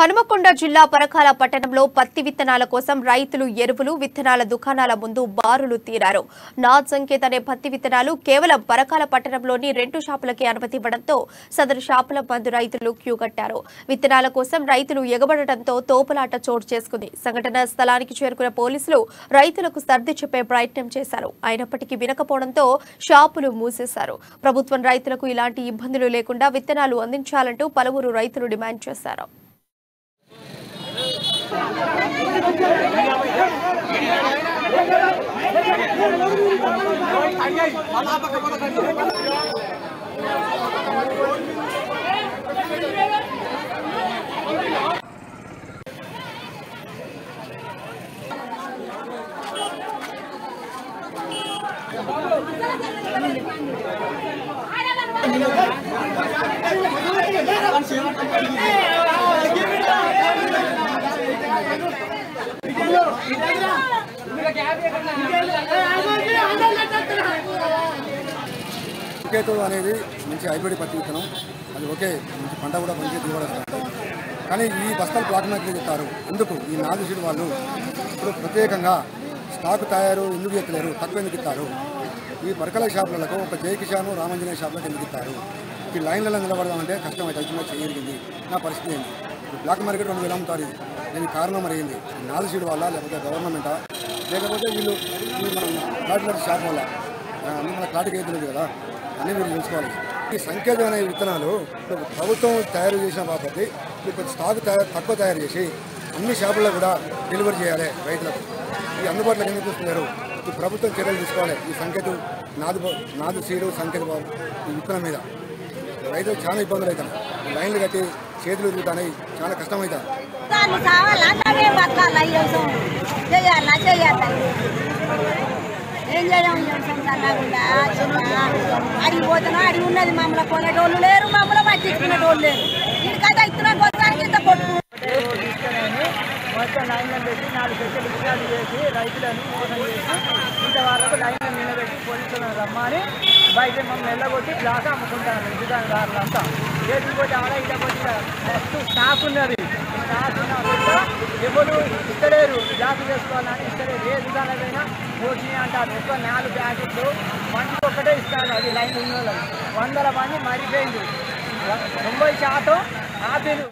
హనుమకొండ జిల్లా పరకాల పట్టణంలో పత్తి విత్తనాల కోసం రైతులు ఎరువులు విత్తనాల దుకాణాల ముందు బారులు తీరారు. నాద్ సంకేత్ అనే పత్తి విత్తనాలు కేవలం పరకాల పట్టణంలోని 2 షాపులకే అనుమతి ఇవ్వడంతో సదరు షాపుల ముందు రైతులు క్యూ కట్టారు. విత్తనాల కోసం రైతులు ఎగబడటంతో తోపులాట చోటు చేసుకుంది. సంఘటన స్థలానికి చేరుకున్న పోలీసులు రైతులకు సర్ది చెప్పే ప్రయత్నం చేశారు. అయినప్పటికీ వినకపోవడంతో షాపులు మూసేశారు. ప్రభుత్వం రైతులకు ఇలాంటి ఇబ్బందులు లేకుండా విత్తనాలు అందించాలంటూ పలువురు రైతులు డిమాండ్ చేశారు. సంకేత్ అనేది మంచి హైబ్రిడ్ పత్తి విత్తనం. అది ఓకే, మంచి పంట కూడా మంచి దిగుబడి వస్తుంది. కానీ ఈ బస్తాలు ప్లాట్ మార్కెట్ చెప్తారు. ఎందుకు ఈ నాలుగు సీడ్ వాళ్ళు ఇప్పుడు ప్రత్యేకంగా స్టాక్ తయారు ఎందుకు ఎత్తలేరు, తక్కువ ఎందుకు ఇస్తారు? ఈ పరకల షాపులకు ఒక జై కిషాన్ రామంజనేయ షాపులకు ఎందుకు ఇస్తారు? ఈ లైన్లలో నిలబడదామంటే కష్టం అయితే చిన్న చేయగలిగింది. నా పరిస్థితి ఏంటి? బ్లాక్ మార్కెట్ 2000 అమ్ముతారు. దీనికి కారణం మరి ఏంది? నాలుగు సీడ్ వల్ల, లేకపోతే గవర్నమెంటా, లేకపోతే వీళ్ళు మన ప్లాట్ షాప్ వల్ల? అన్ని మన ప్లాట్కి అయితే లేదు కదా, అన్నీ మీరు తెలుసుకోవాలి. ఈ సంకేతం అనే విత్తనాలు ప్రభుత్వం తయారు చేసిన కాబట్టి ఇప్పుడు స్టాక్ తక్కువ తయారు చేసి అన్ని షాపుల్లో కూడా డెలివరీ చేయాలి రైతులకు. ఈ అందుబాటులో ఎందుకు చూస్తున్నారు? ఈ ప్రభుత్వం చర్యలు తీసుకోవాలి. ఈ సంకేతం నాదు సీడు సంకేత ఈ విత్తనం మీద రైతులకు చాలా ఇబ్బందులు అవుతాయి. లైన్లు కట్టి చేతులు తిరుగుతాయి, చాలా కష్టమవుతాయి. ఏం చేయాలి? అడిగి పోతున్నా, అడిగి ఉన్నది మమ్మల్ని కొనేటోళ్ళు లేరు, మమ్మల్ని పట్టించుకునేటోళ్ళు లేరు. ఇంటికైతే ఇస్తున్నా కొట్టడానికి ఇంత కొట్టు మొత్తం లైన్లో పెట్టి 4 సెట్లు విషయాలు చేసి రైతులను మోసం చేసి ఇంతవరకు లైన్లో నిలబెట్టి పోలీసులను రమ్మని బయట మమ్మల్ని వెళ్ళగొట్టి గ్లాస్ అమ్ముకుంటాను. దుకాణదారులంతా చేతులు కొట్టి ఆడ ఇట కొట్టి ఫస్ట్ స్టాక్ ఉన్నది. స్టాక్ ఉన్న ఎవరు ఇస్తలేరు, గ్లాసు వేసుకోవాలని ఇస్తలేరు. ఏ దుకాణమైనా పోటీ అంటారు. ఎక్కువ 4 ప్యాకెట్లు మంచికి ఒక్కటే ఇస్తారు. అది లైన్ ఉన్న 100 మంది మరిపోయింది. 90% ఆపిలు.